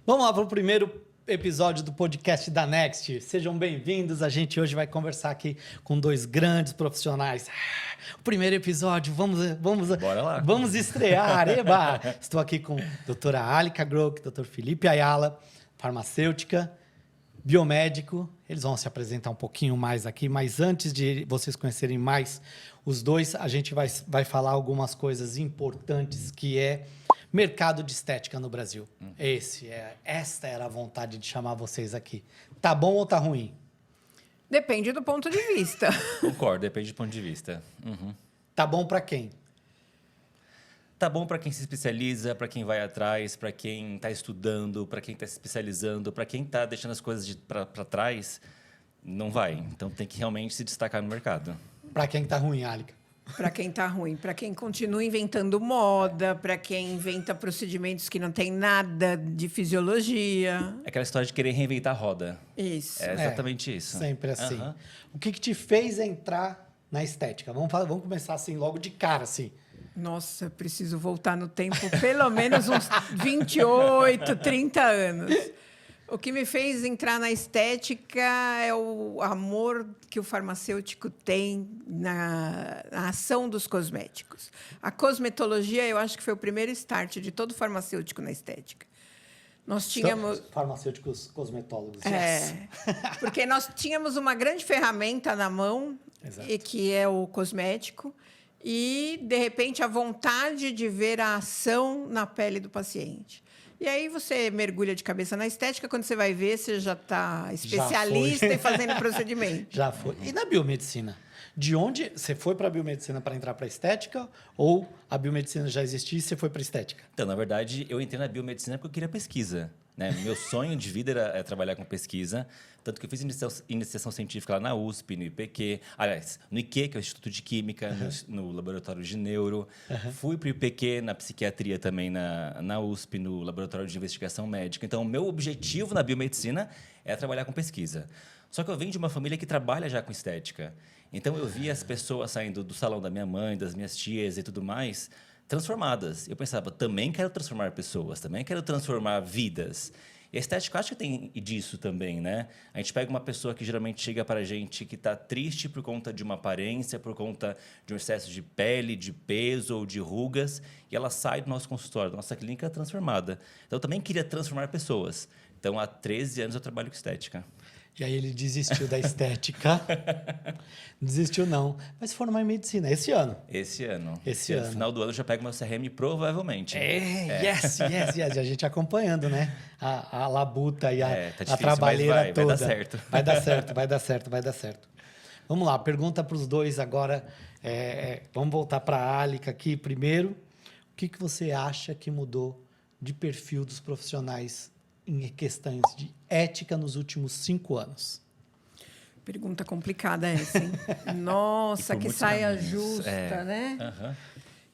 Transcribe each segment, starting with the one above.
Vamos lá para o primeiro episódio do podcast da Next. Sejam bem-vindos. A gente hoje vai conversar aqui com dois grandes profissionais. O primeiro episódio, Bora lá. Vamos estrear. Eba! Estou aqui com a doutora Alika Grock, doutor Felipe Ayala, farmacêutica, biomédico. Eles vão se apresentar um pouquinho mais aqui, mas antes de vocês conhecerem mais os dois, a gente vai falar algumas coisas importantes que é mercado de estética no Brasil. Esta era a vontade de chamar vocês aqui. Tá bom ou tá ruim? Depende do ponto de vista. Concordo, depende do ponto de vista. Uhum. Tá bom para quem? Tá bom para quem se especializa, para quem vai atrás, para quem está estudando, para quem está se especializando, para quem está deixando as coisas para trás, não vai. Então tem que realmente se destacar no mercado. Para quem tá ruim, Alika? Para quem tá ruim, para quem continua inventando moda, para quem inventa procedimentos que não tem nada de fisiologia. É aquela história de querer reinventar a roda. Isso. É exatamente isso. Sempre assim. Uhum. O que te fez entrar na estética? Vamos começar assim, logo de cara, assim. Nossa, preciso voltar no tempo pelo menos uns 28, 30 anos. O que me fez entrar na estética é o amor que o farmacêutico tem na ação dos cosméticos. A cosmetologia, eu acho que foi o primeiro start de todo farmacêutico na estética. Nós tínhamos... Farmacêuticos cosmetólogos. Porque nós tínhamos uma grande ferramenta na mão, e que é o cosmético, e, de repente, a vontade de ver a ação na pele do paciente. E aí você mergulha de cabeça na estética, quando você vai ver, você já está especialista e fazendo procedimento. Já foi. E na biomedicina? De onde você foi para a biomedicina para entrar para a estética? Ou a biomedicina já existia e você foi para a estética? Então, na verdade, eu entrei na biomedicina porque eu queria pesquisa. Né? Meu sonho de vida era trabalhar com pesquisa, tanto que eu fiz iniciação científica lá na USP, no IPQ, aliás, no IQ, que é o Instituto de Química, no Laboratório de Neuro. Fui para o IPQ, na psiquiatria também, na USP, no Laboratório de Investigação Médica. Então, o meu objetivo na biomedicina é trabalhar com pesquisa. Só que eu venho de uma família que trabalha já com estética. Então, eu via as pessoas saindo do salão da minha mãe, das minhas tias e tudo mais, transformadas. Eu pensava, também quero transformar pessoas, também quero transformar vidas. E a estética, acho que tem disso também, né? A gente pega uma pessoa que geralmente chega para a gente que está triste por conta de uma aparência, por conta de um excesso de pele, de peso ou de rugas, e ela sai do nosso consultório, da nossa clínica transformada. Então, eu também queria transformar pessoas. Então, há 13 anos eu trabalho com estética. E aí ele desistiu da estética. Desistiu não. Vai se formar em medicina esse ano. Esse ano. No final do ano eu já pego meu CRM provavelmente. Yes. A gente acompanhando, né? A labuta e tá difícil, a trabalheira toda. Vai dar certo. Vai dar certo. Vamos lá, pergunta para os dois agora. Vamos voltar para a Alika aqui primeiro. O que você acha que mudou de perfil dos profissionais em questões de ética nos últimos 5 anos? Pergunta complicada essa, hein? Nossa, que saia caminhos. justa, né? Uhum.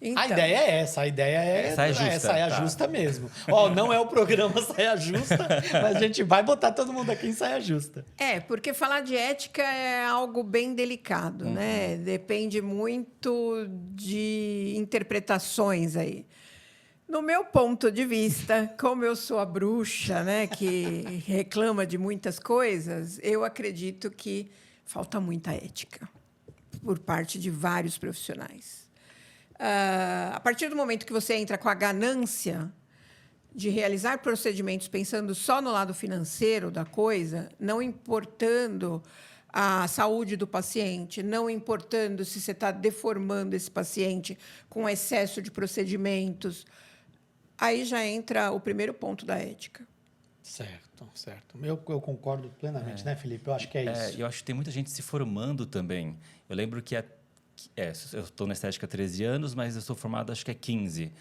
Então, A ideia é essa, saia justa mesmo. Não é o programa Saia Justa, mas a gente vai botar todo mundo aqui em saia justa. Porque falar de ética é algo bem delicado, né? Depende muito de interpretações aí. No meu ponto de vista, como eu sou a bruxa, né, que reclama de muitas coisas, eu acredito que falta muita ética por parte de vários profissionais. A partir do momento que você entra com a ganância de realizar procedimentos pensando só no lado financeiro da coisa, não importando a saúde do paciente, não importando se você está deformando esse paciente com excesso de procedimentos, aí já entra o primeiro ponto da ética. Certo. Eu concordo plenamente, né, Felipe? Eu acho que é isso. Eu acho que tem muita gente se formando também. Eu lembro que eu estou na estética há 13 anos, mas eu sou formado acho que há 15.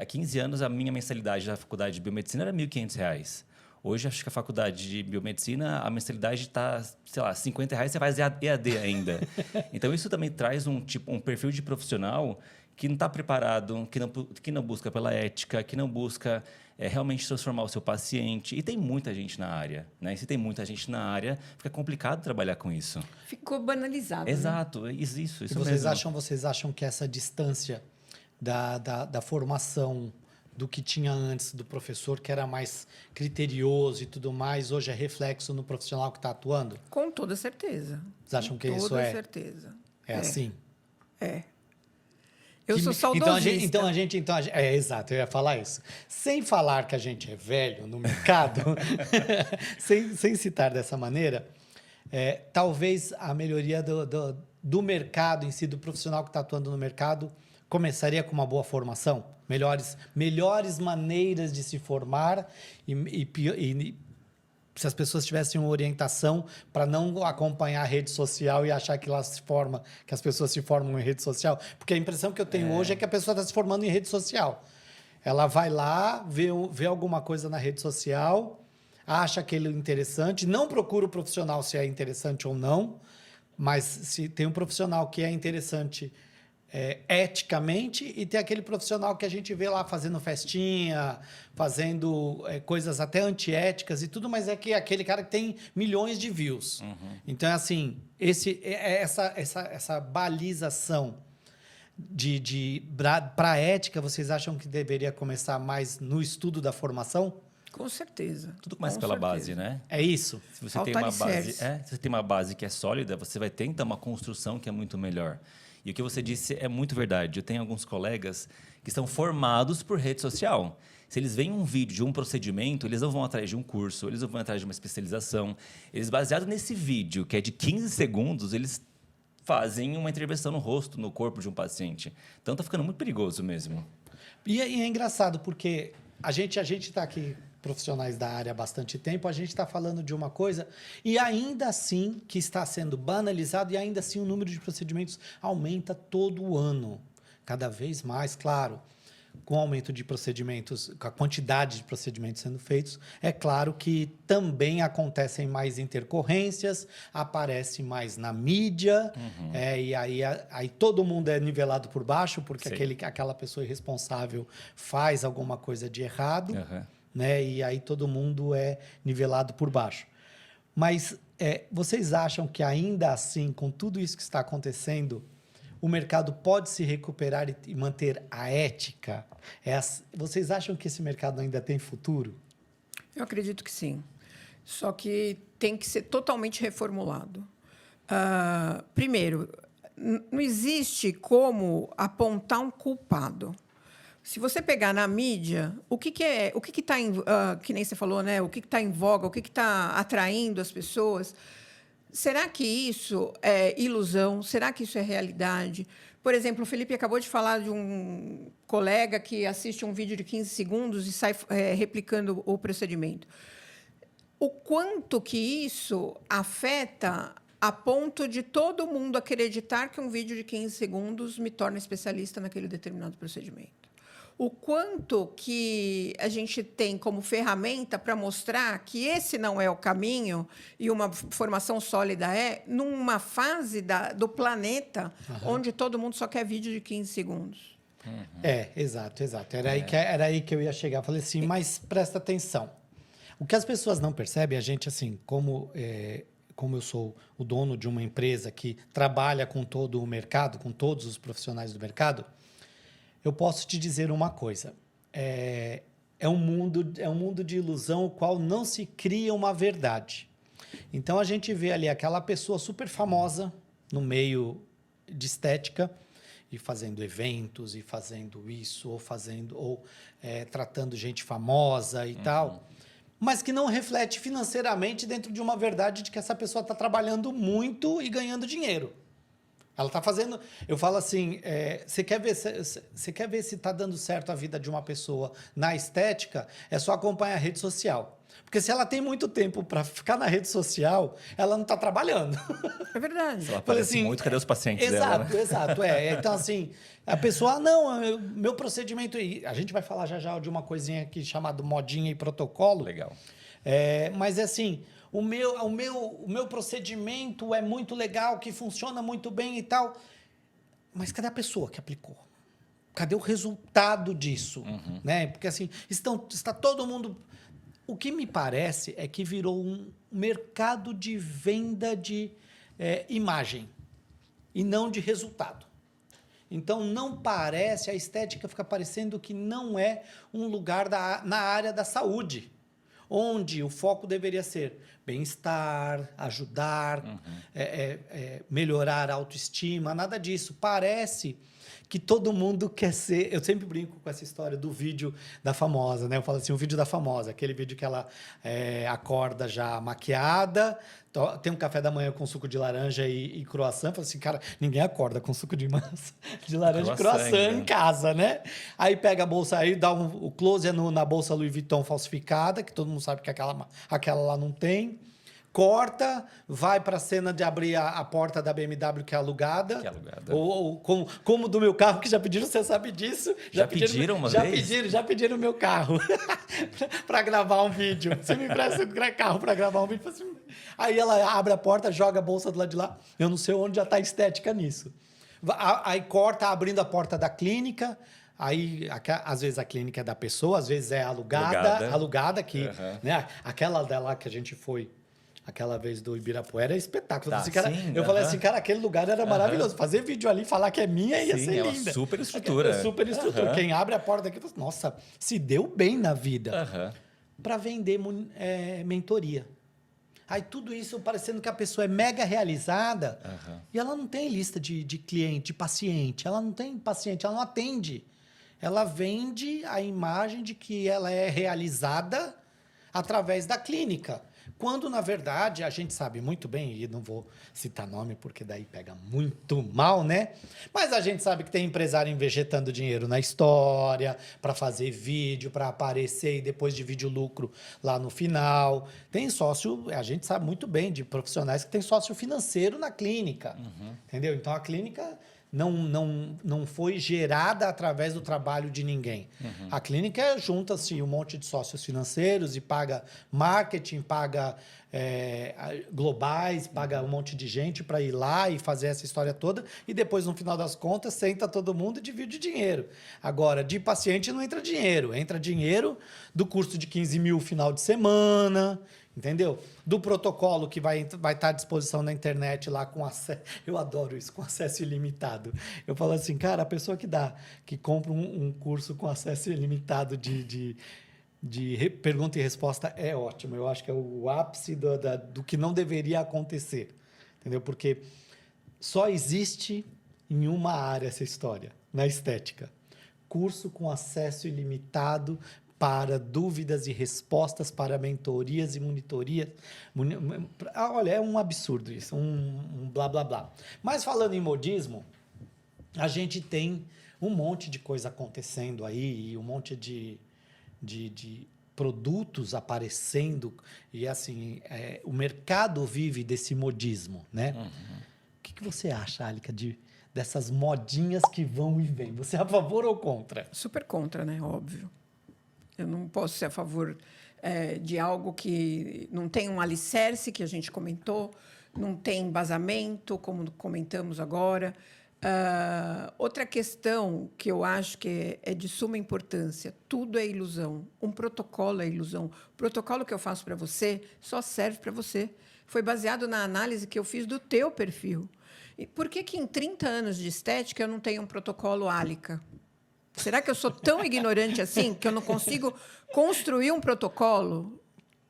Há 15 anos, a minha mensalidade da faculdade de biomedicina era R$ 1.500. Hoje, acho que a faculdade de biomedicina, a mensalidade está, sei lá, R$50, você faz EAD ainda. Então, isso também traz um perfil de profissional que não está preparado, que não busca pela ética, que não busca realmente transformar o seu paciente. E tem muita gente na área, né? E se tem muita gente na área, fica complicado trabalhar com isso. Ficou banalizado. Exato, né? isso e vocês acham que essa distância da formação do que tinha antes do professor, que era mais criterioso e tudo mais, hoje é reflexo no profissional que está atuando? Com toda certeza. Vocês acham que isso Com toda certeza. é assim? Eu sou saudosista. Exato, eu ia falar isso. Sem falar que a gente é velho no mercado, sem citar dessa maneira, talvez a melhoria do mercado em si, do profissional que está atuando no mercado, começaria com uma boa formação, melhores maneiras de se formar e se as pessoas tivessem uma orientação para não acompanhar a rede social e achar que que as pessoas se formam em rede social, porque a impressão que eu tenho hoje é que a pessoa está se formando em rede social. Ela vai lá, vê alguma coisa na rede social, acha aquilo interessante, não procura o profissional se é interessante ou não, mas se tem um profissional que é interessante eticamente, e tem aquele profissional que a gente vê lá fazendo festinha, fazendo coisas até antiéticas e tudo, mas é que é aquele cara que tem milhões de views. Então, assim, essa balização para a ética, vocês acham que deveria começar mais no estudo da formação? Com certeza. Tudo começa pela base, né? É isso. Se você tem uma base, se você tem uma base que é sólida, você vai ter então uma construção que é muito melhor. E o que você disse é muito verdade. Eu tenho alguns colegas que estão formados por rede social. Se eles veem um vídeo de um procedimento, eles não vão atrás de um curso, eles não vão atrás de uma especialização. Eles, baseado nesse vídeo, que é de 15 segundos, eles fazem uma intervenção no rosto, no corpo de um paciente. Então, está ficando muito perigoso mesmo. E é engraçado, porque a gente está aqui, profissionais da área há bastante tempo, a gente está falando de uma coisa e ainda assim que está sendo banalizado e ainda assim o número de procedimentos aumenta todo ano. Cada vez mais, claro, com o aumento de procedimentos, com a quantidade de procedimentos sendo feitos, é claro que também acontecem mais intercorrências, aparece mais na mídia, e aí todo mundo é nivelado por baixo, porque aquela pessoa irresponsável faz alguma coisa de errado. Né? E aí todo mundo é nivelado por baixo. Mas vocês acham que ainda assim, com tudo isso que está acontecendo, o mercado pode se recuperar e manter a ética? Vocês acham que esse mercado ainda tem futuro? Eu acredito que sim. Só que tem que ser totalmente reformulado. Primeiro, não existe como apontar um culpado. Se você pegar na mídia, o que está que nem você falou, né? O que está em voga, o que está atraindo as pessoas? Será que isso é ilusão? Será que isso é realidade? Por exemplo, o Felipe acabou de falar de um colega que assiste um vídeo de 15 segundos e sai replicando o procedimento. O quanto que isso afeta a ponto de todo mundo acreditar que um vídeo de 15 segundos me torna especialista naquele determinado procedimento? O quanto que a gente tem como ferramenta para mostrar que esse não é o caminho e uma formação sólida numa fase do planeta onde todo mundo só quer vídeo de 15 segunros. Exato. Era aí que eu ia chegar. Eu falei assim, mas presta atenção. O que as pessoas não percebem, a gente, assim, como eu sou o dono de uma empresa que trabalha com todo o mercado, com todos os profissionais do mercado, eu posso te dizer uma coisa. É um mundo de ilusão, o qual não se cria uma verdade. Então, a gente vê ali aquela pessoa super famosa no meio de estética e fazendo eventos, e fazendo isso, ou tratando gente famosa e tal, mas que não reflete financeiramente dentro de uma verdade de que essa pessoa está trabalhando muito e ganhando dinheiro. Ela está fazendo... Eu falo assim, você quer ver se está dando certo a vida de uma pessoa na estética, é só acompanhar a rede social. Porque se ela tem muito tempo para ficar na rede social, ela não está trabalhando. É verdade. Se ela aparece muito, cadê os pacientes dela? Exato. Então, assim, a pessoa, meu procedimento... A gente vai falar já de uma coisinha aqui chamada modinha e protocolo. Legal. Mas, assim... O meu procedimento é muito legal, que funciona muito bem e tal. Mas cadê a pessoa que aplicou? Cadê o resultado disso? Né? Porque assim, está todo mundo... O que me parece é que virou um mercado de venda de imagem e não de resultado. Então, não parece, a estética fica parecendo que não é um lugar na área da saúde, onde o foco deveria ser bem-estar, ajudar, melhorar a autoestima, nada disso. Parece que todo mundo quer ser... Eu sempre brinco com essa história do vídeo da famosa, né? Eu falo assim, o vídeo da famosa, aquele vídeo que ela acorda já maquiada, tem um café da manhã com suco de laranja e croissant. Eu falo assim, cara, ninguém acorda com suco de laranja e croissant em casa, né? Aí pega a bolsa, aí dá o close na bolsa Louis Vuitton falsificada, que todo mundo sabe que aquela lá não tem. Corta, vai para a cena de abrir a porta da BMW que é alugada. Ou como do meu carro, que já pediram, você sabe disso. Já pediram uma vez? Já pediram o meu carro para gravar um vídeo. Você me empresta o carro para gravar um vídeo. Aí ela abre a porta, joga a bolsa do lado de lá. Eu não sei onde já está a estética nisso. Aí corta abrindo a porta da clínica. Aí, às vezes, a clínica é da pessoa, às vezes é alugada que, né? Aquela dela que a gente foi aquela vez do Ibirapuera é espetáculo. Eu falei assim, cara, aquele lugar era maravilhoso. Fazer vídeo ali, falar que é minha, ia ser linda. Super estrutura. Super estrutura. Quem abre a porta daqui, nossa, se deu bem na vida. Para vender mentoria. Aí tudo isso parecendo que a pessoa é mega realizada e ela não tem lista de cliente, de paciente. Ela não tem paciente, ela não atende. Ela vende a imagem de que ela é realizada através da clínica. Quando, na verdade, a gente sabe muito bem, e não vou citar nome porque daí pega muito mal, né? Mas a gente sabe que tem empresário injetando dinheiro na história, para fazer vídeo, para aparecer e depois de vídeo lucro lá no final. Tem sócio, a gente sabe muito bem de profissionais que tem sócio financeiro na clínica, entendeu? Então, a clínica não foi gerada através do trabalho de ninguém. A clínica junta-se um monte de sócios financeiros e paga marketing, paga globais, paga um monte de gente para ir lá e fazer essa história toda e depois, no final das contas, senta todo mundo e divide o dinheiro. Agora, de paciente não entra dinheiro. Entra dinheiro do curso de 15 mil final de semana, entendeu? Do protocolo que vai estar à disposição na internet lá com acesso. Eu adoro isso, com acesso ilimitado. Eu falo assim, cara, a pessoa que compra um curso com acesso ilimitado de pergunta e resposta é ótimo. Eu acho que é o ápice do que não deveria acontecer, entendeu? Porque só existe em uma área essa história, na estética. Curso com acesso ilimitado para dúvidas e respostas, para mentorias e monitorias. Olha, é um absurdo isso, um blá, blá, blá. Mas falando em modismo, a gente tem um monte de coisa acontecendo aí e um monte de produtos aparecendo e, assim, o mercado vive desse modismo, né? O que você acha, Alica, dessas modinhas que vão e vêm? Você é a favor ou contra? Super contra, né? Óbvio. Eu não posso ser a favor de algo que não tem um alicerce, que a gente comentou, não tem embasamento, como comentamos agora. Outra questão que eu acho que é de suma importância, tudo é ilusão. Um protocolo é ilusão. O protocolo que eu faço para você só serve para você. Foi baseado na análise que eu fiz do teu perfil. E por que em 30 anos de estética eu não tenho um protocolo Alica? Será que eu sou tão ignorante assim que eu não consigo construir um protocolo?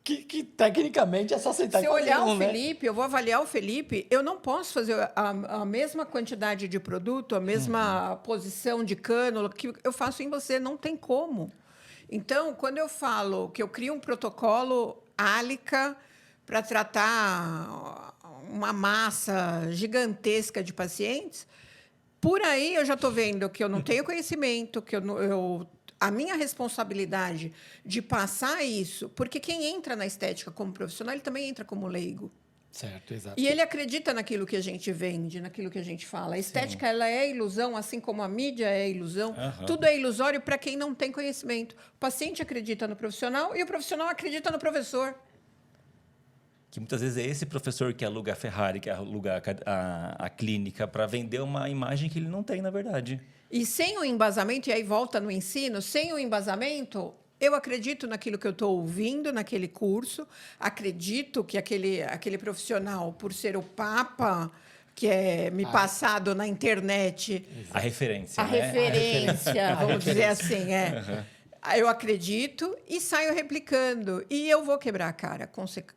Que tecnicamente é só sentar e fazer. Se eu olhar o Felipe, eu vou avaliar o Felipe, eu não posso fazer a mesma quantidade de produto, a mesma posição de cânula que eu faço em você, não tem como. Então, quando eu falo que eu crio um protocolo Alica para tratar uma massa gigantesca de pacientes, por aí eu já estou vendo que eu não tenho conhecimento, que a minha responsabilidade de passar isso, porque quem entra na estética como profissional, ele também entra como leigo. Certo, exato. E ele acredita naquilo que a gente vende, naquilo que a gente fala. A estética, ela é ilusão, assim como a mídia é ilusão. Tudo é ilusório para quem não tem conhecimento. O paciente acredita no profissional e o profissional acredita no professor. Que muitas vezes é esse professor que aluga a Ferrari, que aluga a clínica para vender uma imagem que ele não tem, na verdade. E sem o embasamento, e aí volta no ensino, sem o embasamento, eu acredito naquilo que eu estou ouvindo naquele curso, acredito que aquele profissional, por ser o papa que é me passado na internet, A referência, a né? referência, vamos dizer assim, eu acredito e saio replicando. E eu vou quebrar a cara,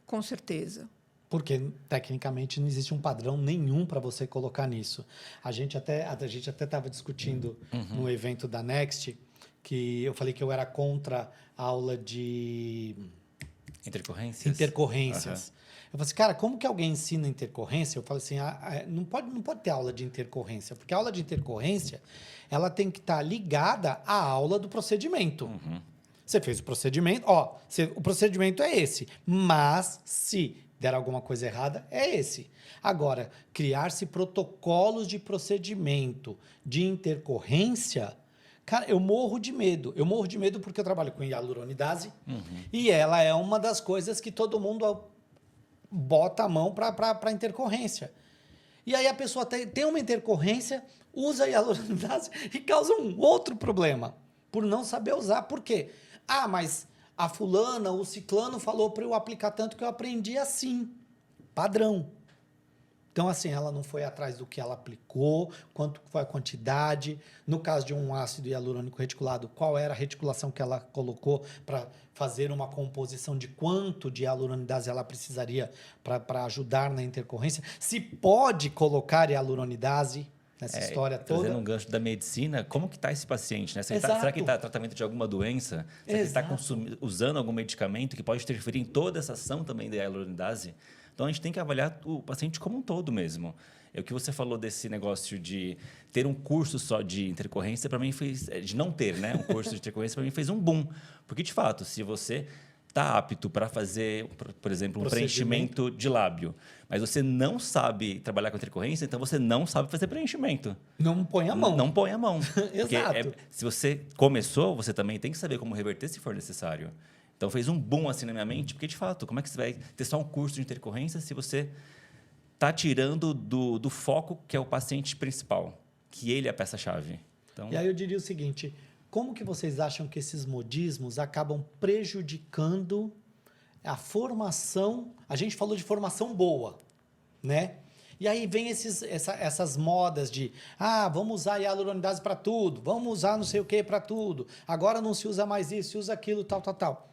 com certeza. Porque, tecnicamente, não existe um padrão nenhum para você colocar nisso. A gente até estava discutindo no evento da Next, que eu falei que eu era contra a aula de intercorrências. Eu falei assim, cara, como que alguém ensina intercorrência? Eu falei assim, não pode ter aula de intercorrência, porque a aula de intercorrência ela tem que estar ligada à aula do procedimento. Você fez o procedimento, o procedimento é esse, mas se der alguma coisa errada, é esse. Agora, criar-se protocolos de procedimento de intercorrência, cara, eu morro de medo. Eu morro de medo porque eu trabalho com hialuronidase e ela é uma das coisas que todo mundo bota a mão para intercorrência. E aí a pessoa tem uma intercorrência, usa a hialuronidase e causa um outro problema por não saber usar. Por quê? Mas a fulana, o ciclano falou para eu aplicar tanto que eu aprendi assim. Padrão. Então, assim, ela não foi atrás do que ela aplicou, quanto foi a quantidade. No caso de um ácido hialurônico reticulado, qual era a reticulação que ela colocou para fazer uma composição de quanto de hialuronidase ela precisaria para ajudar na intercorrência. Se pode colocar hialuronidase nessa história toda. Trazendo um gancho da medicina, como que está esse paciente? Né? Exato. Será que está em tratamento de alguma doença? Será que está usando algum medicamento que pode interferir em toda essa ação também da hialuronidase? Então, a gente tem que avaliar o paciente como um todo mesmo. O que você falou desse negócio de ter um curso só de intercorrência, para mim fez... De não ter, né? Um curso de intercorrência, para mim fez um boom. Porque, de fato, se você está apto para fazer, por exemplo, um preenchimento de lábio, mas você não sabe trabalhar com intercorrência, então você não sabe fazer preenchimento. Não põe a mão. Não põe a mão. Exato. Se você começou, você também tem que saber como reverter se for necessário. Então, fez um boom assim na minha mente, porque, de fato, como é que você vai ter só um curso de intercorrência se você está tirando do foco que é o paciente principal, que ele é a peça-chave? Então... E aí eu diria o seguinte, como que vocês acham que esses modismos acabam prejudicando a formação? A gente falou de formação boa, né? E aí vem essas modas de, vamos usar hialuronidase para tudo, vamos usar não sei o que para tudo, agora não se usa mais isso, se usa aquilo, tal.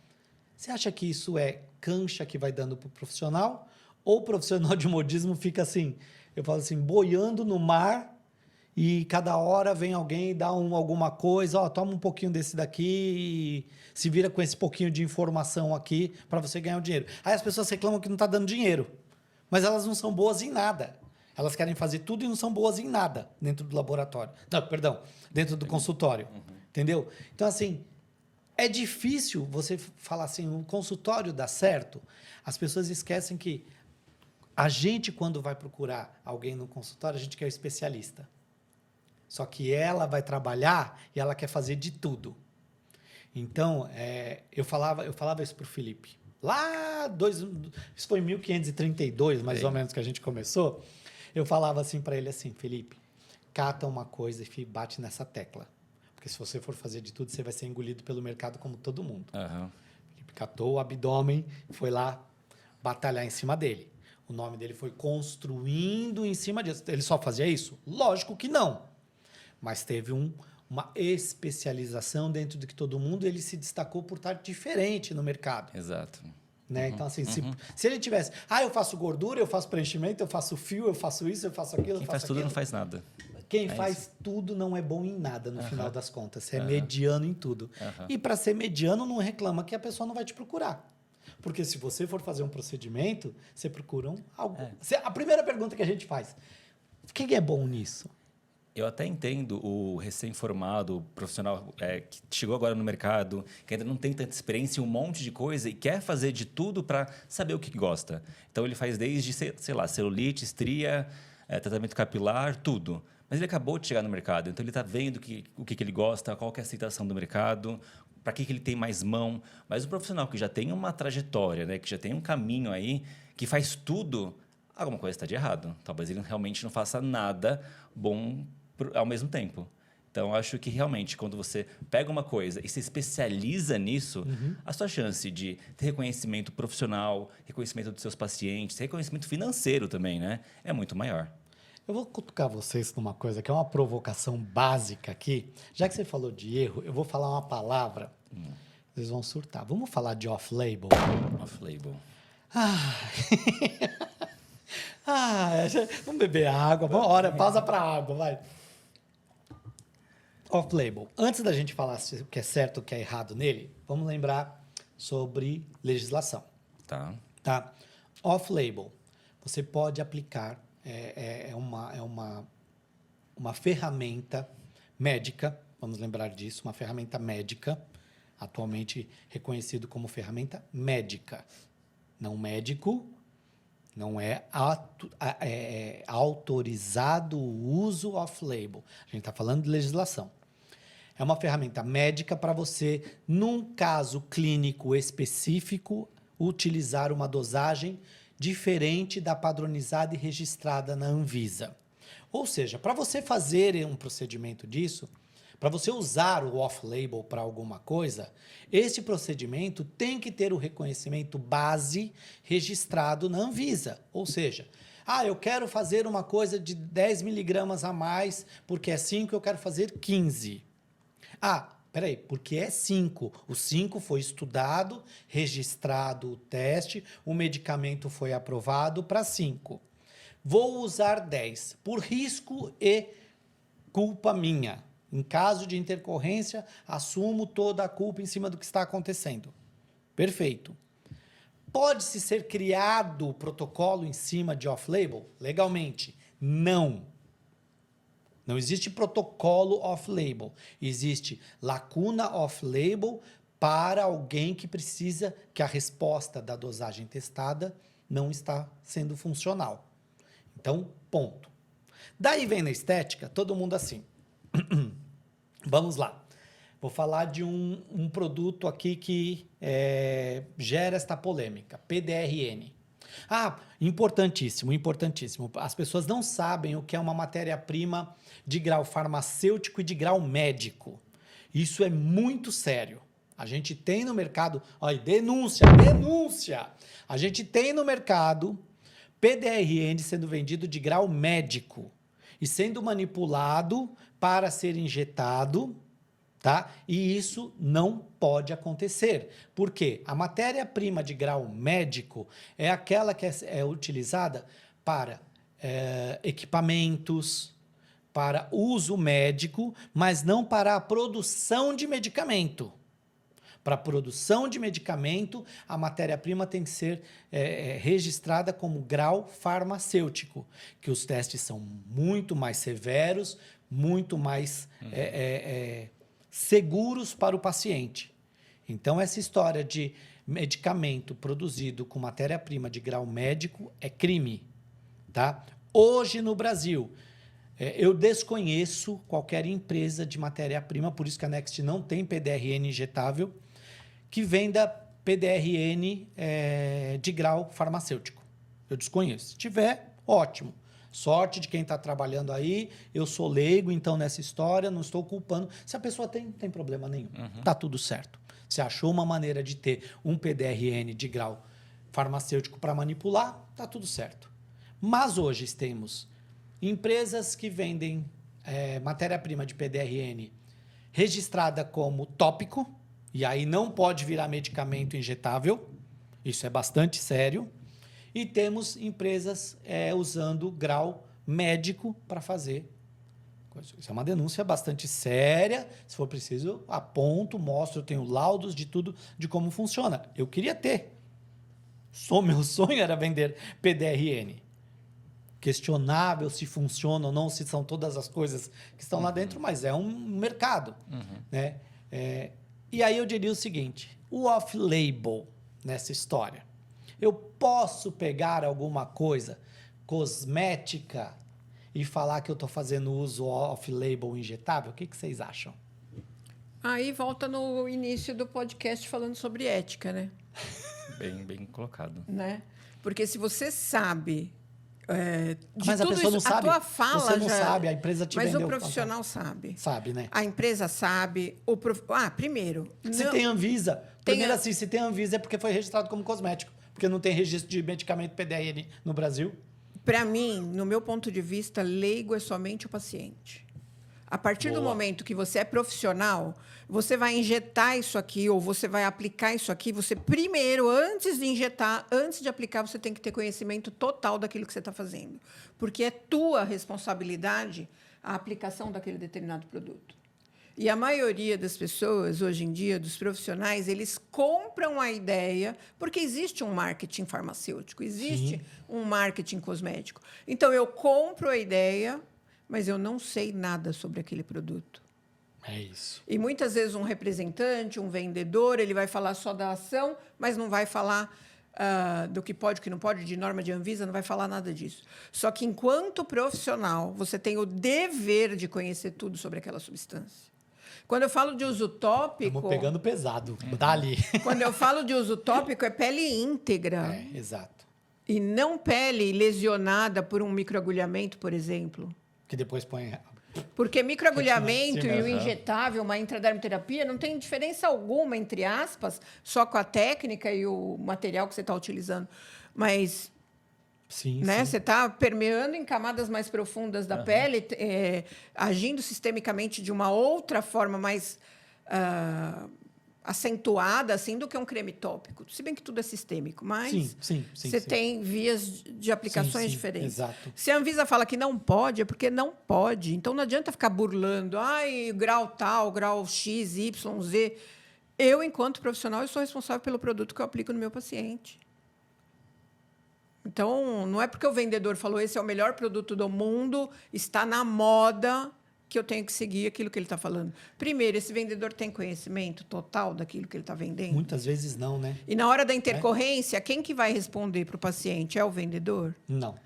Você acha que isso é cancha que vai dando para o profissional? Ou o profissional de modismo fica assim, eu falo assim, boiando no mar e cada hora vem alguém e dá alguma coisa, toma um pouquinho desse daqui e se vira com esse pouquinho de informação aqui para você ganhar o dinheiro. Aí as pessoas reclamam que não está dando dinheiro, mas elas não são boas em nada. Elas querem fazer tudo e não são boas em nada dentro do laboratório. Não, perdão, dentro do consultório. Entendeu? Então, assim, é difícil você falar assim, o consultório dá certo. As pessoas esquecem que a gente, quando vai procurar alguém no consultório, a gente quer o especialista. Só que ela vai trabalhar e ela quer fazer de tudo. Então, eu falava isso para o Felipe. Isso foi em 1532, mais ou menos, que a gente começou. Eu falava assim para ele assim, Felipe, cata uma coisa e bate nessa tecla. Porque se você for fazer de tudo, você vai ser engolido pelo mercado como todo mundo. Felipe catou o abdômen, foi lá batalhar em cima dele. O nome dele foi construindo em cima disso. Ele só fazia isso? Lógico que não. Mas teve uma especialização dentro de que todo mundo, ele se destacou por estar diferente no mercado. Exato. Né? Então, assim, se ele tivesse... eu faço gordura, eu faço preenchimento, eu faço fio, eu faço isso, eu faço aquilo, Quem faz tudo não faz nada. Quem faz tudo não é bom em nada, no final das contas. Você é mediano em tudo. E para ser mediano, não reclama que a pessoa não vai te procurar. Porque se você for fazer um procedimento, você procura algo. A primeira pergunta que a gente faz, quem é bom nisso? Eu até entendo o recém-formado, o profissional que chegou agora no mercado, que ainda não tem tanta experiência em um monte de coisa e quer fazer de tudo para saber o que gosta. Então, ele faz desde, sei lá, celulite, estria, tratamento capilar, tudo. Mas ele acabou de chegar no mercado, então ele está vendo o que ele gosta, qual que é a aceitação do mercado, para que ele tem mais mão. Mas o profissional que já tem uma trajetória, né, que já tem um caminho aí, que faz tudo, alguma coisa está de errado. Talvez ele realmente não faça nada bom ao mesmo tempo. Então, acho que realmente, quando você pega uma coisa e se especializa nisso, a sua chance de ter reconhecimento profissional, reconhecimento dos seus pacientes, reconhecimento financeiro também, né, é muito maior. Eu vou cutucar vocês numa coisa que é uma provocação básica aqui. Já que você falou de erro, eu vou falar uma palavra. Vocês vão surtar. Vamos falar de off-label? Off-label. Vamos beber água. Bora, pausa para água, vai. Off-label. Antes da gente falar o que é certo e o que é errado nele, vamos lembrar sobre legislação. Tá? Off-label. Você pode aplicar, uma ferramenta médica, vamos lembrar disso, uma ferramenta médica, atualmente reconhecido como ferramenta médica. Não médico, não é autorizado o uso off-label. A gente está falando de legislação. É uma ferramenta médica para você, num caso clínico específico, utilizar uma dosagem diferente da padronizada e registrada na Anvisa. Ou seja, para você fazer um procedimento disso, para você usar o off-label para alguma coisa, esse procedimento tem que ter o reconhecimento base registrado na Anvisa. Ou seja, eu quero fazer uma coisa de 10 miligramas a mais, porque é 5, eu quero fazer 15. Peraí, porque é 5. O 5 foi estudado, registrado o teste, o medicamento foi aprovado para 5. Vou usar 10, por risco e culpa minha. Em caso de intercorrência, assumo toda a culpa em cima do que está acontecendo. Perfeito. Pode-se ser criado protocolo em cima de off-label? Legalmente, não. Não existe protocolo off-label. Existe lacuna off-label para alguém que precisa que a resposta da dosagem testada não está sendo funcional. Então, ponto. Daí vem na estética, todo mundo assim. Vamos lá. Vou falar de um produto aqui que gera esta polêmica, PDRN. Importantíssimo, importantíssimo. As pessoas não sabem o que é uma matéria-prima de grau farmacêutico e de grau médico. Isso é muito sério. A gente tem no mercado... denúncia! A gente tem no mercado PDRN sendo vendido de grau médico e sendo manipulado para ser injetado, tá? E isso não pode acontecer. Por quê? A matéria-prima de grau médico é aquela que é utilizada para equipamentos, para uso médico, mas não para a produção de medicamento. Para a produção de medicamento, a matéria-prima tem que ser registrada como grau farmacêutico, que os testes são muito mais severos, muito mais seguros para o paciente. Então, essa história de medicamento produzido com matéria-prima de grau médico é crime. Tá? Hoje, no Brasil, eu desconheço qualquer empresa de matéria-prima, por isso que a Next não tem PDRN injetável, que venda PDRN de grau farmacêutico. Eu desconheço. Se tiver, ótimo. Sorte de quem está trabalhando aí. Eu sou leigo, então, nessa história, não estou culpando. Se a pessoa tem, não tem problema nenhum. Tá tudo certo. Se achou uma maneira de ter um PDRN de grau farmacêutico para manipular, tá tudo certo. Mas hoje temos empresas que vendem matéria-prima de PDRN registrada como tópico, e aí não pode virar medicamento injetável. Isso é bastante sério. E temos empresas usando grau médico para fazer. Isso é uma denúncia bastante séria. Se for preciso, aponto, mostro, eu tenho laudos de tudo, de como funciona. Eu queria ter. Meu sonho era vender PDRN. Questionável se funciona ou não, se são todas as coisas que estão lá dentro, mas é um mercado. Né? E aí eu diria o seguinte, o off-label nessa história. Eu posso pegar alguma coisa cosmética e falar que eu estou fazendo uso off-label injetável? O que vocês acham? Aí volta no início do podcast falando sobre ética, né? Bem colocado. Né? Porque se você sabe... mas a pessoa não sabe. A tua fala você não sabe, a empresa te vendeu. Mas o profissional sabe. Sabe, né? A empresa sabe. Primeiro... Se tem Anvisa... Primeiro assim, se tem Anvisa é porque foi registrado como cosmético. Porque não tem registro de medicamento PDRN no Brasil. Para mim, no meu ponto de vista, leigo é somente o paciente. A partir do momento que você é profissional, você vai injetar isso aqui ou você vai aplicar isso aqui, você primeiro, antes de injetar, antes de aplicar, você tem que ter conhecimento total daquilo que você está fazendo. Porque é tua responsabilidade a aplicação daquele determinado produto. E a maioria das pessoas, hoje em dia, dos profissionais, eles compram a ideia, porque existe um marketing farmacêutico, existe um marketing cosmético. Então, eu compro a ideia, mas eu não sei nada sobre aquele produto. É isso. E muitas vezes um representante, um vendedor, ele vai falar só da ação, mas não vai falar do que pode, o que não pode, de norma de Anvisa, não vai falar nada disso. Só que, enquanto profissional, você tem o dever de conhecer tudo sobre aquela substância. Quando eu falo de uso tópico... Estamos pegando pesado. Dali. Quando eu falo de uso tópico, é pele íntegra. É, exato. E não pele lesionada por um microagulhamento, por exemplo. Que depois põe... Porque microagulhamento Continua em e o cima, injetável, uma intradermoterapia, não tem diferença alguma, entre aspas, só com a técnica e o material que você está utilizando. Mas... Sim, né? sim. Você está permeando em camadas mais profundas da pele, agindo sistemicamente de uma outra forma mais acentuada assim, do que um creme tópico. Se bem que tudo é sistêmico, mas você tem vias de aplicações diferentes. Exato. Se a Anvisa fala que não pode, é porque não pode. Então, não adianta ficar burlando. Ai, grau tal, grau X, Y, Z. Eu, enquanto profissional, eu sou responsável pelo produto que eu aplico no meu paciente. Então, não é porque o vendedor falou esse é o melhor produto do mundo, está na moda, que eu tenho que seguir aquilo que ele está falando. Primeiro, esse vendedor tem conhecimento total daquilo que ele está vendendo? Muitas vezes não, né? E na hora da intercorrência, quem que vai responder para o paciente? É o vendedor? Não.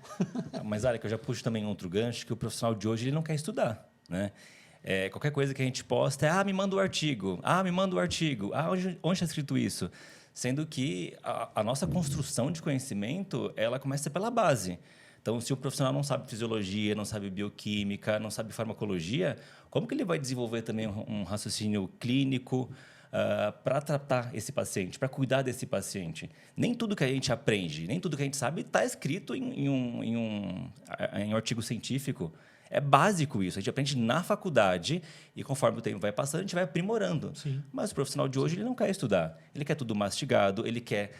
Mas, olha, que eu já puxo também outro gancho, que o profissional de hoje ele não quer estudar, né? Qualquer coisa que a gente posta é, me manda o artigo. Me manda o artigo. Onde está escrito isso? Sendo que a nossa construção de conhecimento, ela começa pela base. Então, se o profissional não sabe fisiologia, não sabe bioquímica, não sabe farmacologia, como que ele vai desenvolver também um raciocínio clínico para tratar esse paciente, para cuidar desse paciente? Nem tudo que a gente aprende, nem tudo que a gente sabe está escrito em um artigo científico. É básico isso. A gente aprende na faculdade e, conforme o tempo vai passando, a gente vai aprimorando. Sim. Mas o profissional de hoje ele não quer estudar. Ele quer tudo mastigado, ele quer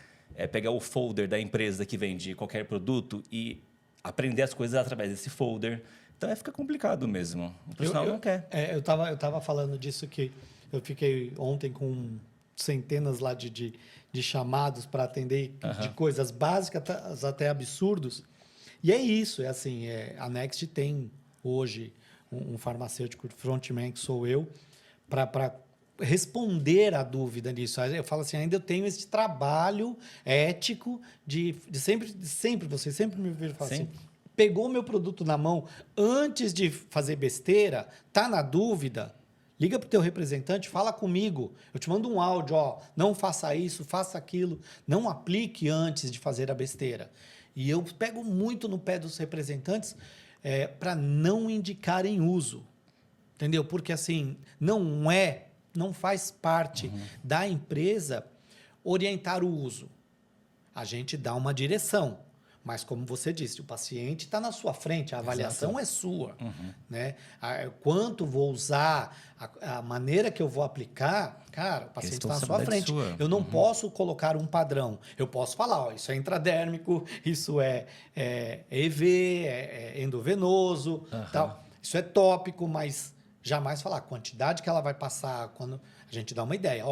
pegar o folder da empresa que vende qualquer produto e aprender as coisas através desse folder. Então, fica complicado mesmo. O profissional não quer. Eu tava falando disso que eu fiquei ontem com centenas lá de chamados para atender de coisas básicas até absurdos. E é isso. A Next tem... hoje, um farmacêutico frontman, que sou eu, para responder a dúvida nisso. Eu falo assim, ainda eu tenho esse trabalho ético de sempre, você sempre me viram falar assim, pegou o meu produto na mão antes de fazer besteira, tá na dúvida, liga para o teu representante, fala comigo, eu te mando um áudio, não faça isso, faça aquilo, não aplique antes de fazer a besteira. E eu pego muito no pé dos representantes para não indicarem uso, entendeu? Porque assim, não faz parte da empresa orientar o uso. A gente dá uma direção, mas como você disse, o paciente está na sua frente, a avaliação é sua, né? Quanto vou usar, a maneira que eu vou aplicar, cara, o paciente está na sua frente. Eu não posso colocar um padrão. Eu posso falar, isso é intradérmico, isso é EV, é endovenoso, tal. Isso é tópico, mas jamais falar a quantidade que ela vai passar. Quando a gente dá uma ideia,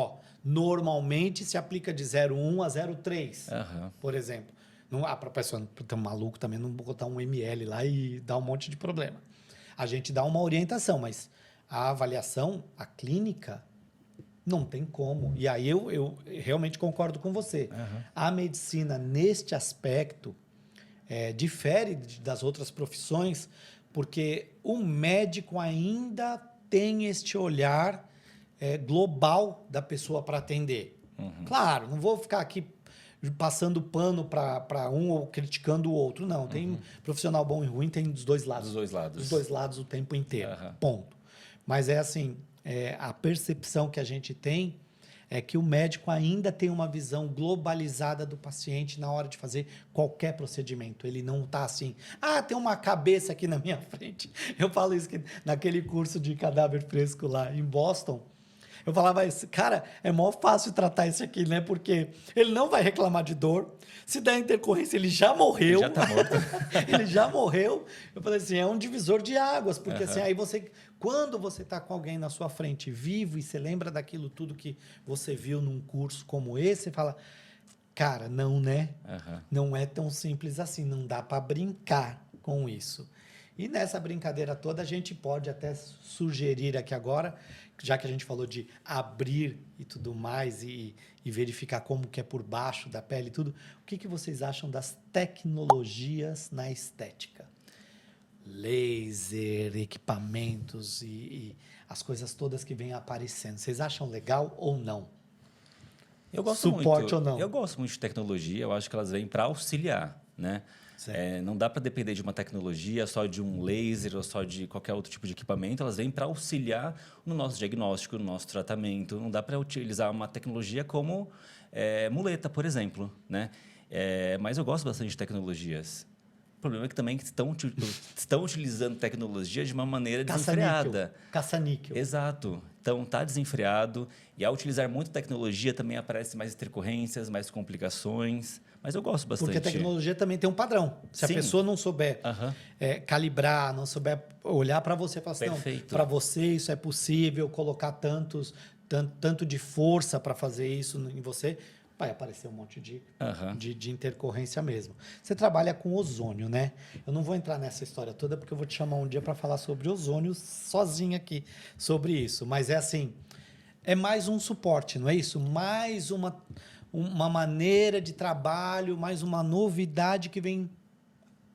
normalmente se aplica de 0,1 a 0,3, por exemplo. Para a pessoa ter um maluco também não botar um ml lá e dar um monte de problema. A gente dá uma orientação, mas a avaliação, a clínica, não tem como. E aí eu realmente concordo com você. A medicina, neste aspecto, difere das outras profissões, porque o médico ainda tem este olhar global da pessoa para atender. Claro, não vou ficar aqui passando pano para um ou criticando o outro. Não, tem profissional bom e ruim, tem dos dois lados. Dos dois lados. Dos dois lados o tempo inteiro. Ponto. Mas a percepção que a gente tem É que o médico ainda tem uma visão globalizada do paciente na hora de fazer qualquer procedimento. Ele não está assim, tem uma cabeça aqui na minha frente. Eu falo isso naquele curso de cadáver fresco lá em Boston. Eu falava, cara, é mó fácil tratar isso aqui, né? Porque ele não vai reclamar de dor. Se der intercorrência, ele já morreu. Ele já tá morto. Ele já morreu. Eu falei assim, é um divisor de águas. Porque assim, aí quando você está com alguém na sua frente vivo e você lembra daquilo tudo que você viu num curso como esse, você fala, cara, não, né? Não é tão simples assim. Não dá para brincar com isso. E nessa brincadeira toda, a gente pode até sugerir aqui agora, já que a gente falou de abrir e tudo mais, e verificar como que é por baixo da pele e tudo, o que vocês acham das tecnologias na estética? Laser, equipamentos e as coisas todas que vêm aparecendo. Vocês acham legal ou não? Eu gosto Suporte muito, ou não? Eu gosto muito de tecnologia, eu acho que elas vêm para auxiliar, né? Não dá para depender de uma tecnologia, só de um laser ou só de qualquer outro tipo de equipamento. Elas vêm para auxiliar no nosso diagnóstico, no nosso tratamento. Não dá para utilizar uma tecnologia como muleta, por exemplo, né? Mas eu gosto bastante de tecnologias. O problema é que também estão utilizando tecnologia de uma maneira desenfreada. Caça-níquel. Exato. Então, está desenfreado. E ao utilizar muita tecnologia, também aparecem mais intercorrências, mais complicações. Mas eu gosto bastante. Porque a tecnologia também tem um padrão. Se a pessoa não souber calibrar, não souber olhar para você e falar assim, não, para você isso é possível, colocar tanto de força para fazer isso em você, vai aparecer um monte de intercorrência mesmo. Você trabalha com ozônio, né? Eu não vou entrar nessa história toda, porque eu vou te chamar um dia para falar sobre ozônio sozinho aqui, sobre isso. Mas é assim, é mais um suporte, não é isso? Mais uma maneira de trabalho, mais uma novidade que vem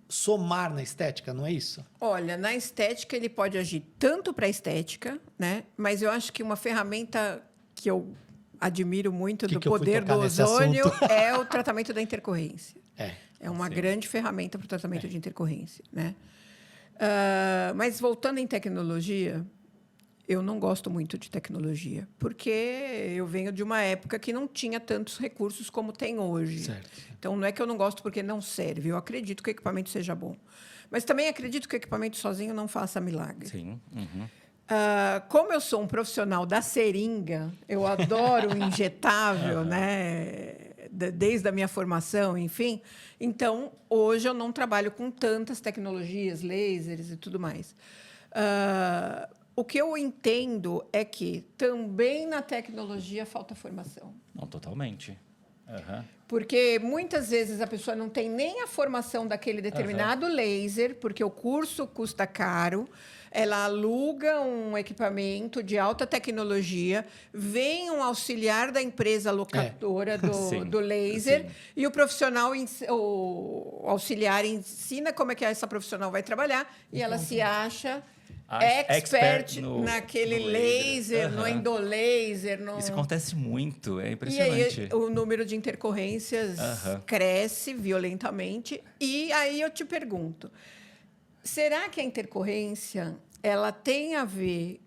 somar na estética, não é isso? Olha, na estética ele pode agir tanto para a estética, né? Mas eu acho que uma ferramenta que eu admiro muito do poder do ozônio é o tratamento da intercorrência. É uma grande ferramenta para o tratamento de intercorrência, né? Mas voltando em tecnologia, eu não gosto muito de tecnologia, porque eu venho de uma época que não tinha tantos recursos como tem hoje. Certo. Então, não é que eu não gosto porque não serve. Eu acredito que o equipamento seja bom. Mas também acredito que o equipamento sozinho não faça milagre. Sim. Como eu sou um profissional da seringa, eu adoro o injetável, né? Desde a minha formação, enfim. Então, hoje eu não trabalho com tantas tecnologias, lasers e tudo mais. O que eu entendo é que também na tecnologia falta formação. Não, totalmente. Porque muitas vezes a pessoa não tem nem a formação daquele determinado laser, porque o curso custa caro, ela aluga um equipamento de alta tecnologia, vem um auxiliar da empresa locadora do laser, e o profissional, o auxiliar ensina como é que essa profissional vai trabalhar, e ela se acha expert naquele laser, no endolaser. Isso acontece muito, é E impressionante. aí o número de intercorrências cresce violentamente. E aí eu te pergunto, será que a intercorrência ela tem a ver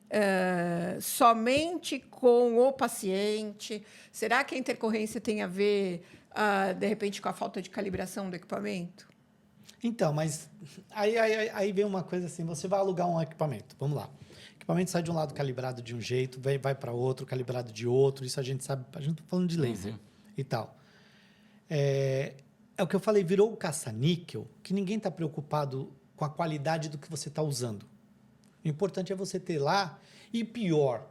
somente com o paciente? Será que a intercorrência tem a ver, de repente, com a falta de calibração do equipamento? Então, mas aí vem uma coisa assim, você vai alugar um equipamento, vamos lá. O equipamento sai de um lado calibrado de um jeito, vai para outro calibrado de outro, isso a gente sabe, a gente está falando de laser e tal. É o que eu falei, virou o caça-níquel, que ninguém está preocupado com a qualidade do que você está usando. O importante é você ter lá, e pior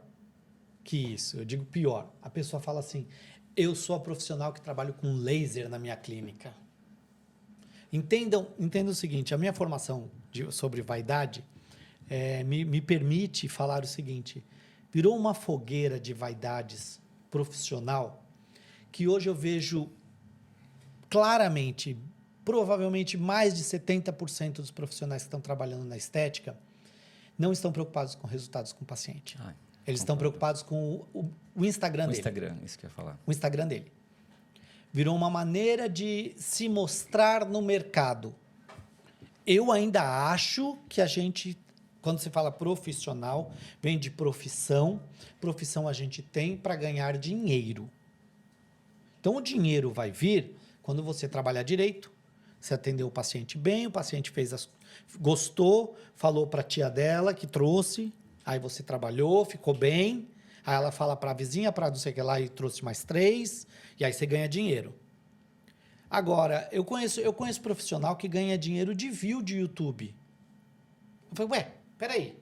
que isso, eu digo pior, a pessoa fala assim, eu sou a profissional que trabalho com laser na minha clínica. Entendam o seguinte, a minha formação sobre vaidade me permite falar o seguinte, virou uma fogueira de vaidades profissional que hoje eu vejo claramente, provavelmente mais de 70% dos profissionais que estão trabalhando na estética não estão preocupados com resultados com o paciente. Eles estão preocupados com o Instagram dele. O Instagram, isso que eu ia falar. O Instagram dele. Virou uma maneira de se mostrar no mercado. Eu ainda acho que a gente quando se fala profissional, vem de profissão. Profissão a gente tem para ganhar dinheiro. Então, o dinheiro vai vir quando você trabalhar direito, você atendeu o paciente bem, o paciente gostou, falou para a tia dela que trouxe, aí você trabalhou, ficou bem, aí ela fala para a vizinha, para não sei o que lá, e trouxe mais 3, e aí você ganha dinheiro. Agora, eu conheço profissional que ganha dinheiro de view de YouTube. Eu falei, ué, peraí,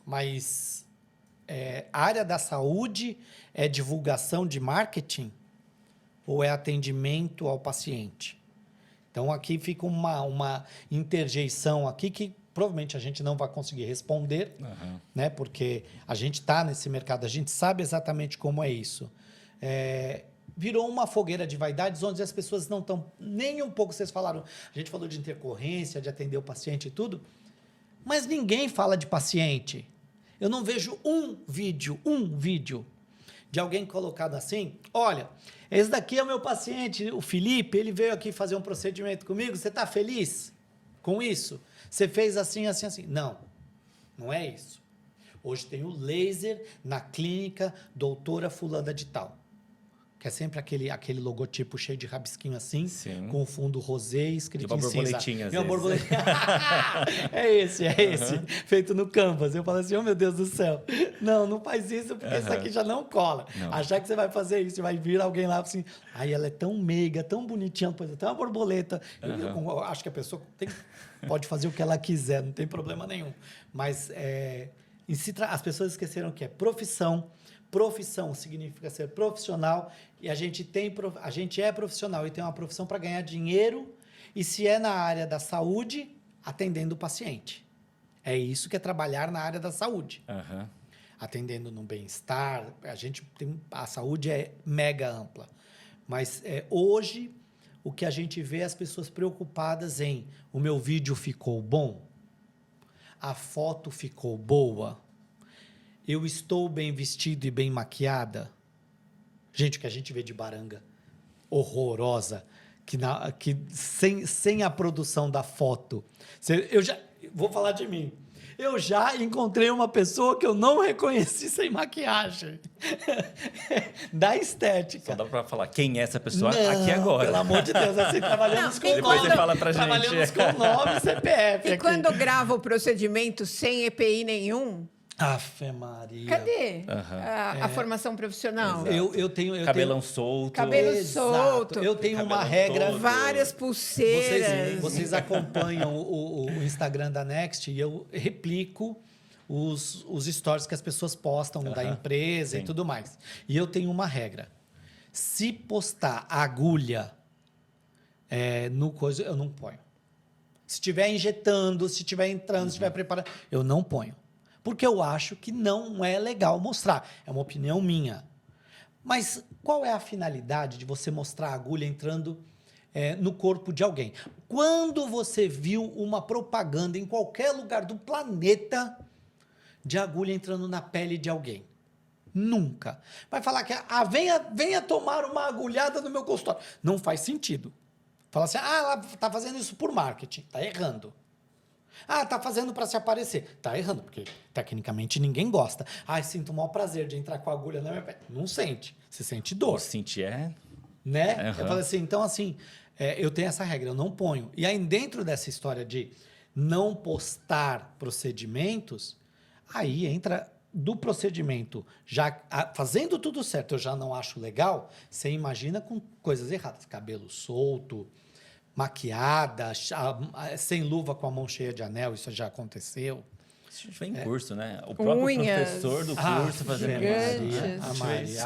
mas a área da saúde é divulgação de marketing ou é atendimento ao paciente? Então, aqui fica uma interjeição aqui que provavelmente a gente não vai conseguir responder, né? Porque a gente está nesse mercado, a gente sabe exatamente como é isso. Virou uma fogueira de vaidades onde as pessoas não estão nem um pouco, vocês falaram, a gente falou de intercorrência, de atender o paciente e tudo, mas ninguém fala de paciente. Eu não vejo um vídeo de alguém colocado assim, olha, esse daqui é o meu paciente, o Felipe, ele veio aqui fazer um procedimento comigo, você está feliz com isso? Você fez assim, assim, assim. Não, não é isso. Hoje tem o laser na clínica doutora fulana de tal. Que é sempre aquele logotipo cheio de rabisquinho assim, Sim. com o fundo rosé escrito uma em cinza. borboletinha, às vezes. Borboletinha. É esse. Feito no Canvas. Eu falo assim, oh meu Deus do céu. Não faz isso, porque isso aqui já não cola. Não. Achar que você vai fazer isso, vai vir alguém lá assim, ai, ela é tão meiga, tão bonitinha, pois até uma borboleta. Eu acho que a pessoa pode fazer o que ela quiser, não tem problema nenhum. Mas as pessoas esqueceram que é profissão. Profissão significa ser profissional e a gente é profissional e tem uma profissão para ganhar dinheiro e se é na área da saúde, atendendo o paciente. É isso que é trabalhar na área da saúde. Atendendo no bem-estar, a saúde é mega ampla. Mas hoje, o que a gente vê é as pessoas preocupadas em o meu vídeo ficou bom? A foto ficou boa? Eu estou bem vestido e bem maquiada? Gente, o que a gente vê de baranga horrorosa, que sem a produção da foto. Vou falar de mim. Eu já encontrei uma pessoa que eu não reconheci sem maquiagem. Da estética. Só dá para falar quem é essa pessoa aqui agora. Pelo amor de Deus, assim, trabalhamos com depois nome. você fala pra gente. Trabalhamos com nome e CPF. E aqui. quando grava o procedimento sem EPI nenhum... Afe Maria. Cadê a formação profissional? Eu tenho cabelão solto. Cabelo solto. Eu tenho uma regra. Todo. Várias pulseiras. Vocês acompanham o Instagram da Next e eu replico os stories que as pessoas postam da empresa e tudo mais. E eu tenho uma regra. Se postar agulha no coisa, eu não ponho. Se estiver injetando, se estiver entrando, se estiver preparando, eu não ponho. Porque eu acho que não é legal mostrar. É uma opinião minha. Mas qual é a finalidade de você mostrar a agulha entrando no corpo de alguém? Quando você viu uma propaganda em qualquer lugar do planeta de agulha entrando na pele de alguém? Nunca. Vai falar que venha tomar uma agulhada no meu consultório. Não faz sentido. Fala assim, ela está fazendo isso por marketing. Está errando. Tá fazendo para se aparecer. Tá errando, porque tecnicamente ninguém gosta. Sinto o maior prazer de entrar com a agulha na minha pele. Não sente. Você sente dor. Sentir né? Eu falo assim, então assim, eu tenho essa regra, eu não ponho. E aí dentro dessa história de não postar procedimentos, aí entra do procedimento, já fazendo tudo certo, eu já não acho legal, você imagina com coisas erradas, cabelo solto, maquiada, sem luva com a mão cheia de anel, isso já aconteceu. Isso vem em curso, né? O próprio professor do curso fazendo gigantes.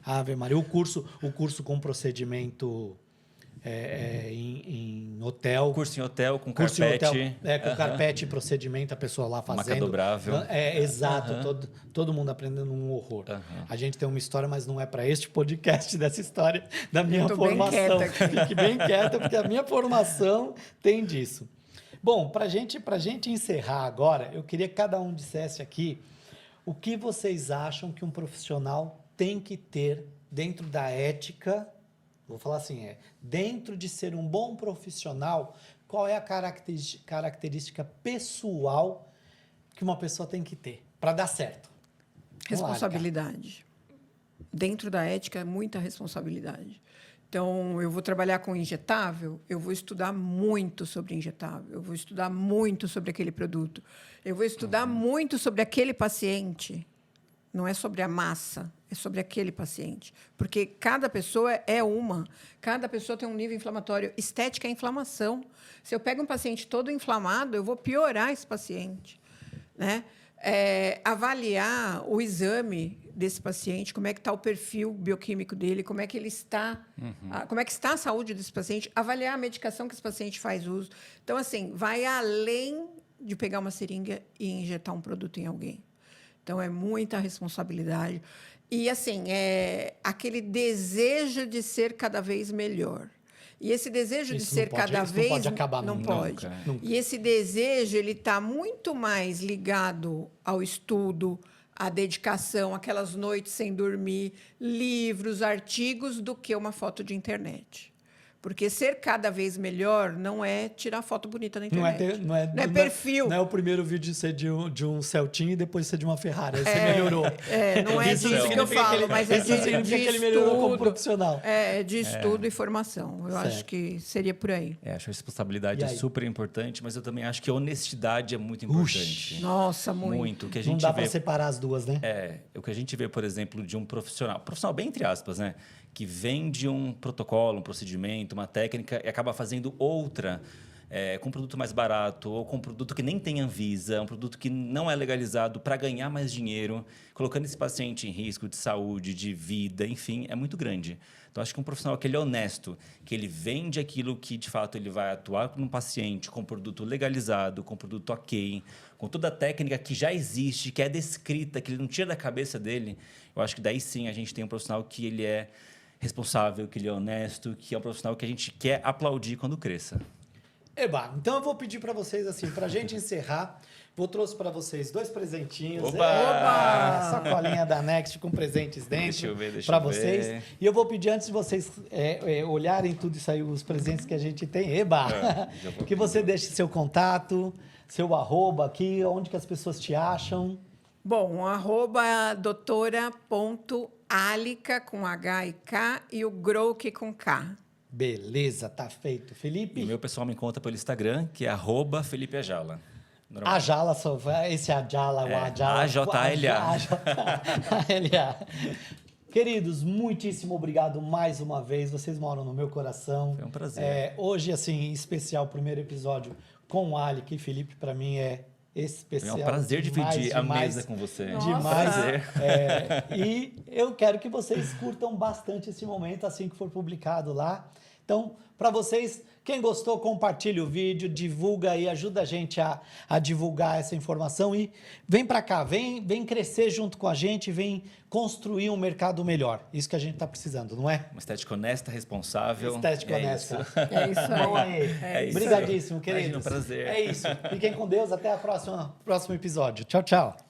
Ave Maria. O curso com procedimento em hotel. Curso em hotel, com carpete. Com carpete e procedimento, a pessoa lá fazendo. Maca dobrável. Exato. Todo mundo aprendendo um horror. A gente tem uma história, mas não é para este podcast dessa história da minha formação. Fique bem quieta, porque a minha formação tem disso. Bom, para gente encerrar agora, eu queria que cada um dissesse aqui o que vocês acham que um profissional tem que ter dentro da ética. Vou falar assim, dentro de ser um bom profissional, qual é a característica pessoal que uma pessoa tem que ter para dar certo? Vamos lá, Responsabilidade. Dentro da ética, muita responsabilidade. Então, eu vou trabalhar com injetável, eu vou estudar muito sobre injetável, eu vou estudar muito sobre aquele produto, eu vou estudar muito sobre aquele paciente. Não é sobre a massa, é sobre aquele paciente. Porque cada pessoa é uma. Cada pessoa tem um nível inflamatório. Estética é inflamação. Se eu pego um paciente todo inflamado, eu vou piorar esse paciente, né? Avaliar o exame desse paciente, como é que está o perfil bioquímico dele, como é que ele está, como é que está a saúde desse paciente, avaliar a medicação que esse paciente faz uso. Então, assim, vai além de pegar uma seringa e injetar um produto em alguém. Então, é muita responsabilidade. E, assim, é aquele desejo de ser cada vez melhor. E esse desejo de ser cada vez... Não pode acabar não nunca. pode. Nunca. E esse desejo ele está muito mais ligado ao estudo, à dedicação, aquelas noites sem dormir, livros, artigos, do que uma foto de internet. Porque ser cada vez melhor não é tirar foto bonita na internet. Não é perfil. Não é o primeiro vídeo ser de um Celtinha e depois ser de uma Ferrari. Aí você melhorou. Não é Isso disso que eu falo, mas é isso significa que ele melhorou como estudo. profissional. De estudo e formação. Eu acho que seria por aí. Acho que a responsabilidade E é aí? super importante, mas eu também acho que a honestidade é muito importante. Nossa, muito. Muito. O que a Não gente dá vê... para separar as duas, né? O que a gente vê, por exemplo, de um profissional bem entre aspas, né? Que vem de um protocolo, um procedimento, uma técnica e acaba fazendo outra com um produto mais barato ou com um produto que nem tem Anvisa, um produto que não é legalizado para ganhar mais dinheiro, colocando esse paciente em risco de saúde, de vida, enfim, é muito grande. Então, acho que um profissional que ele é honesto, que ele vende aquilo que, de fato, ele vai atuar com um paciente com um produto legalizado, com um produto ok, com toda a técnica que já existe, que é descrita, que ele não tira da cabeça dele, eu acho que daí sim a gente tem um profissional que ele é responsável, que ele é honesto, que é um profissional que a gente quer aplaudir quando cresça. Eba, então eu vou pedir para vocês, assim, para a gente encerrar, trouxe para vocês 2 presentinhos. Oba! Sacolinha da Next com presentes Deixa dentro eu ver. para vocês. E eu vou pedir, antes de vocês olharem tudo isso aí, os presentes que a gente tem, que você deixe seu contato, seu arroba aqui, onde que as pessoas te acham. Bom, @doutora.alica com H e K e o Growk com K. Beleza, tá feito. Felipe? E o meu pessoal me conta pelo Instagram, que é @FelipeAjala. Ajala, esse Ajala, o Ajala. AJLA. AJLA. Queridos, muitíssimo obrigado mais uma vez. Vocês moram no meu coração. Foi um prazer. Hoje, assim, em especial, o primeiro episódio com o Alica e Felipe, para mim é especial. É um prazer dividir a mesa com você. Demais. Prazer. E eu quero que vocês curtam bastante esse momento assim que for publicado lá. Então, para vocês, quem gostou, compartilha o vídeo, divulga aí, ajuda a gente a divulgar essa informação e vem para cá, vem crescer junto com a gente, vem construir um mercado melhor. Isso que a gente está precisando, não é? Uma estética honesta, responsável. Estética honesta. É isso aí. Bom, aí. isso. Obrigadíssimo, queridos. Imagina, um prazer. É isso. Fiquem com Deus. Até o próximo episódio. Tchau, tchau.